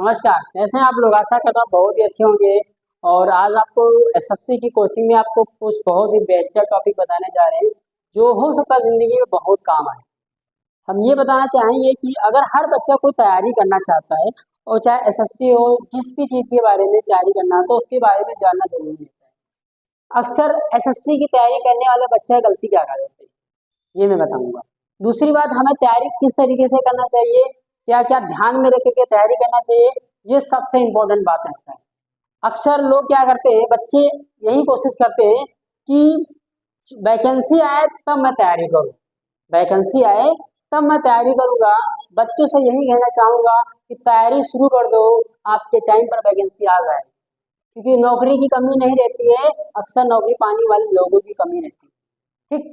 नमस्कार, कैसे हैं आप लोग। आशा करता हूँ बहुत ही अच्छे होंगे। और आज आपको एसएससी की कोचिंग में आपको कुछ बहुत ही बेस्ट टॉपिक बताने जा रहे हैं जो हो सकता है जिंदगी में बहुत काम आए। हम ये बताना चाहेंगे कि अगर हर बच्चा कोई तैयारी करना चाहता है और चाहे एसएससी हो, जिस भी चीज़ के बारे में तैयारी करना हो तो उसके बारे में जानना जरूरी होता है। अक्सर एसएससी की तैयारी करने वाले बच्चे गलती क्या कर देते हैं ये मैं बताऊंगा। दूसरी बात, हमें तैयारी किस तरीके से करना चाहिए, क्या क्या ध्यान में रख के तैयारी करना चाहिए, ये सबसे इम्पोर्टेंट बात रहता है। अक्सर लोग क्या करते हैं, बच्चे यही कोशिश करते हैं कि वैकेंसी आए तब मैं तैयारी करूं, वैकेंसी आए तब मैं तैयारी करूंगा। बच्चों से यही कहना चाहूंगा कि तैयारी शुरू कर दो, आपके टाइम पर वैकेंसी आ जाए, क्योंकि नौकरी की कमी नहीं रहती है, अक्सर नौकरी पाने वाले लोगों की कमी रहती है। ठीक,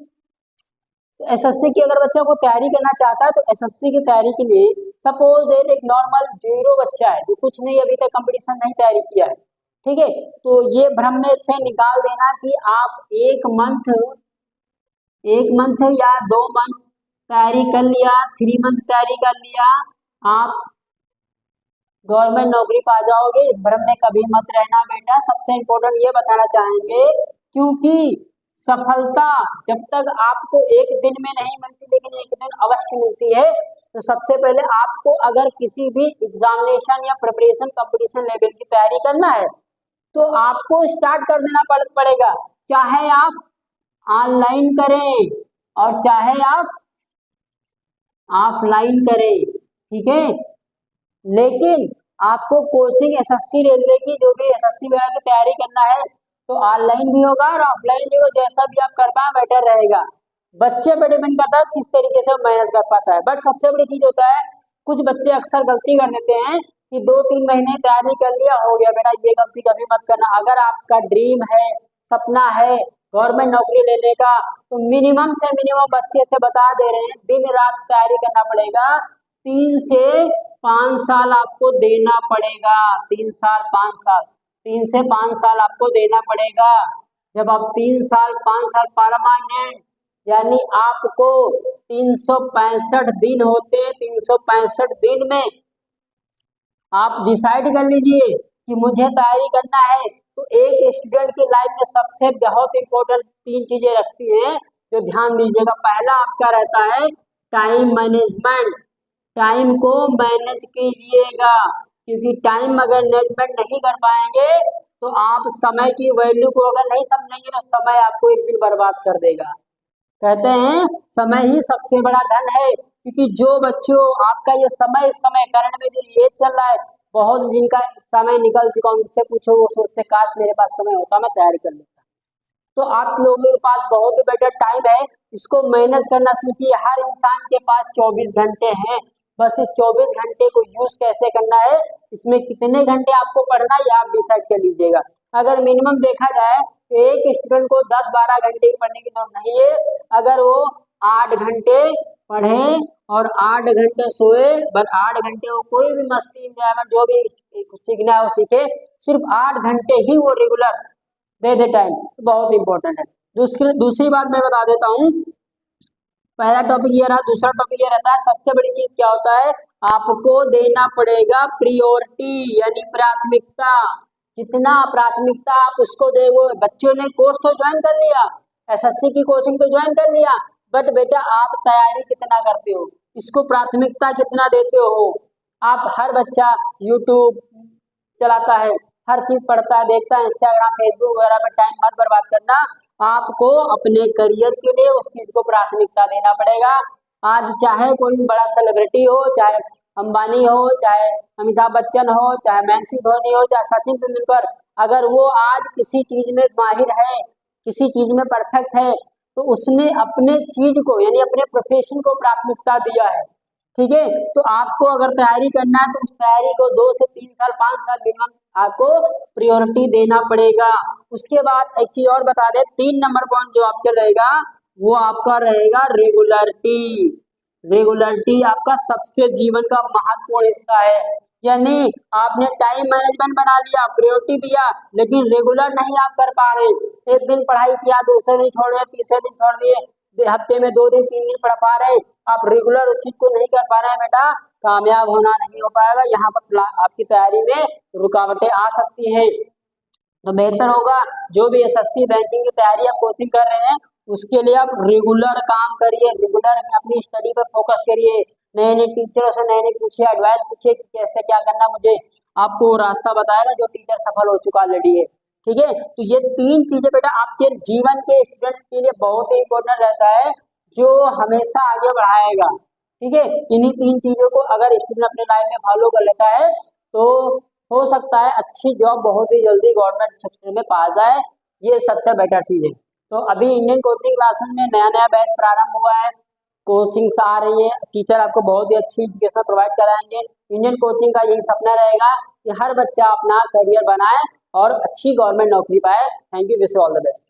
तो एसएससी की अगर बच्चा को तैयारी करना चाहता है तो एसएससी की तैयारी के लिए सपोज दे एक नॉर्मल जीरो बच्चा है जो कुछ नहीं अभी तक कंपटीशन नहीं तैयारी किया है, ठीक है, तो ये भ्रम में से निकाल देना कि आप एक मंथ या 2 मंथ तैयारी कर लिया, 3 मंथ तैयारी कर लिया, आप गवर्नमेंट नौकरी पा जाओगे। इस भ्रम में कभी मत रहना बेटा। सबसे इम्पोर्टेंट ये बताना चाहेंगे, क्योंकि सफलता जब तक आपको एक दिन में नहीं मिलती लेकिन एक दिन अवश्य मिलती है। तो सबसे पहले आपको अगर किसी भी एग्जामिनेशन या प्रिपरेशन कंपटीशन लेवल की तैयारी करना है तो आपको स्टार्ट कर देना पड़ेगा, चाहे आप ऑनलाइन करें और चाहे आप ऑफलाइन करें, ठीक है। लेकिन आपको कोचिंग एसएससी रेलवे की जो भी एसएससी वगैरह की तैयारी करना है तो ऑनलाइन भी होगा और ऑफलाइन भी होगा, जैसा भी आप कर पाए बेटर रहेगा। बच्चे पर डिपेंड करता है किस तरीके से मैनेज कर पाता है। बट सबसे बड़ी चीज होता है, कुछ बच्चे अक्सर गलती कर देते हैं कि 2-3 महीने तैयारी कर लिया हो गया। बेटा ये गलती कभी मत करना। अगर आपका ड्रीम है, सपना है गवर्नमेंट नौकरी लेने का, तो मिनिमम से मिनिमम बच्चे से बता दे रहे हैं दिन रात तैयारी करना पड़ेगा। 3 से 5 साल आपको देना पड़ेगा, 3 से 5 साल आपको देना पड़ेगा। जब आप 3 साल 5 साल परमानेंट, यानी आपको 365 दिन होते, 365 दिन में आप डिसाइड कर लीजिए कि मुझे तैयारी करना है। तो एक स्टूडेंट की लाइफ में सबसे बहुत इंपॉर्टेंट 3 चीजें रखती हैं जो ध्यान दीजिएगा। पहला आपका रहता है टाइम मैनेजमेंट। टाइम को मैनेज कीजिएगा, क्योंकि टाइम अगर मैनेजमेंट नहीं कर पाएंगे तो आप समय की वैल्यू को अगर नहीं समझेंगे तो समय आपको एक दिन बर्बाद कर देगा। कहते हैं समय ही सबसे बड़ा धन है, क्योंकि जो बच्चों आपका ये समय, इस समय करंट में जो ये चल रहा है, बहुत जिनका समय निकल चुका उनसे पूछो, वो सोचते काश मेरे पास समय होता मैं तैयारी कर लेता। तो आप लोगों के पास बहुत ही बेटर टाइम है, इसको मैनेज करना सीखिए। हर इंसान के पास 24 घंटे हैं, बस इस 24 घंटे को यूज कैसे करना है, इसमें कितने घंटे आपको पढ़ना है आप डिसाइड कर लीजिएगा। अगर मिनिमम देखा जाए तो एक स्टूडेंट को 10-12 घंटे पढ़ने की जरूरत नहीं है। अगर वो 8 घंटे पढ़े और 8 घंटे सोए, बस 8 घंटे वो कोई भी मस्ती इंजॉयमेंट जो भी सीखना है वो सीखे, सिर्फ 8 घंटे ही वो रेगुलर दे दे टाइम, बहुत इंपॉर्टेंट है। दूसरी बात मैं बता देता हूँ, पहला टॉपिक ये रहा। दूसरा टॉपिक ये रहता है, सबसे बड़ी चीज क्या होता है, आपको देना पड़ेगा प्रियोरिटी, यानी प्राथमिकता। जितना प्राथमिकता आप उसको देगो। बच्चों ने कोर्स तो ज्वाइन कर लिया, एसएससी की कोचिंग तो ज्वाइन कर लिया, बट बेटा आप तैयारी कितना करते हो, इसको प्राथमिकता कितना देते हो। आप हर बच्चा यूट्यूब चलाता है, हर चीज पढ़ता है, देखता है, इंस्टाग्राम फेसबुक वगैरह में टाइम मत बर्बाद करना। आपको अपने करियर के लिए उस चीज को प्राथमिकता देना पड़ेगा। आज चाहे कोई बड़ा सेलिब्रिटी हो, चाहे अंबानी हो, चाहे अमिताभ बच्चन हो, चाहे महेंद्र धोनी हो, चाहे सचिन तेंदुलकर, अगर वो आज किसी चीज में माहिर है, किसी चीज में परफेक्ट है, तो उसने अपने चीज को यानी अपने प्रोफेशन को प्राथमिकता दिया है, ठीक है। तो आपको अगर तैयारी करना है तो उस तैयारी को 2 से 3 साल 5 साल मिनिमम आपको प्रायोरिटी देना पड़ेगा। उसके बाद एक चीज और बता दे, 3 नंबर पॉइंट जो आपके रहेगा वो आपका रहेगा रेगुलरिटी। रेगुलरिटी आपका सबसे जीवन का महत्वपूर्ण हिस्सा है। यानी आपने टाइम मैनेजमेंट बना लिया, प्रायोरिटी दिया, लेकिन रेगुलर नहीं आप कर पा रहे। एक दिन पढ़ाई किया, दूसरे दिन छोड़ दिया, तीसरे दिन छोड़ दिए, हफ्ते में 2 दिन 3 दिन पढ़ पा रहे, आप रेगुलर उस चीज को नहीं कर पा रहे हैं बेटा, कामयाब होना नहीं हो पाएगा, यहाँ पर आपकी तैयारी में रुकावटें आ सकती हैं। तो बेहतर होगा जो भी एसएससी बैंकिंग की तैयारी आप कोचिंग कर रहे हैं उसके लिए आप रेगुलर काम करिए, रेगुलर अपनी स्टडी पर फोकस करिए, नए नए टीचरों से नए नए पूछिए, एडवाइस पूछिए कि कैसे क्या करना, मुझे आपको रास्ता बताएगा जो टीचर सफल हो चुका ऑलरेडी है। ठीक है, तो ये 3 चीजें बेटा आपके जीवन के स्टूडेंट के लिए बहुत ही इंपॉर्टेंट रहता है, जो हमेशा आगे बढ़ाएगा। ठीक है, इन्हीं 3 चीजों को अगर स्टूडेंट अपने लाइफ में फॉलो कर लेता है तो हो सकता है अच्छी जॉब बहुत ही जल्दी गवर्नमेंट सेक्टर में पा जाए, ये सबसे बेटर चीज है। तो अभी इंडियन कोचिंग क्लासेस में नया नया बैच प्रारंभ हुआ है, कोचिंग्स आ रही है, टीचर आपको बहुत ही अच्छी एजुकेशन प्रोवाइड कराएंगे। इंडियन कोचिंग का यही सपना रहेगा कि हर बच्चा अपना करियर बनाए और अच्छी गवर्नमेंट नौकरी पाए। Thank you, wish you all the best.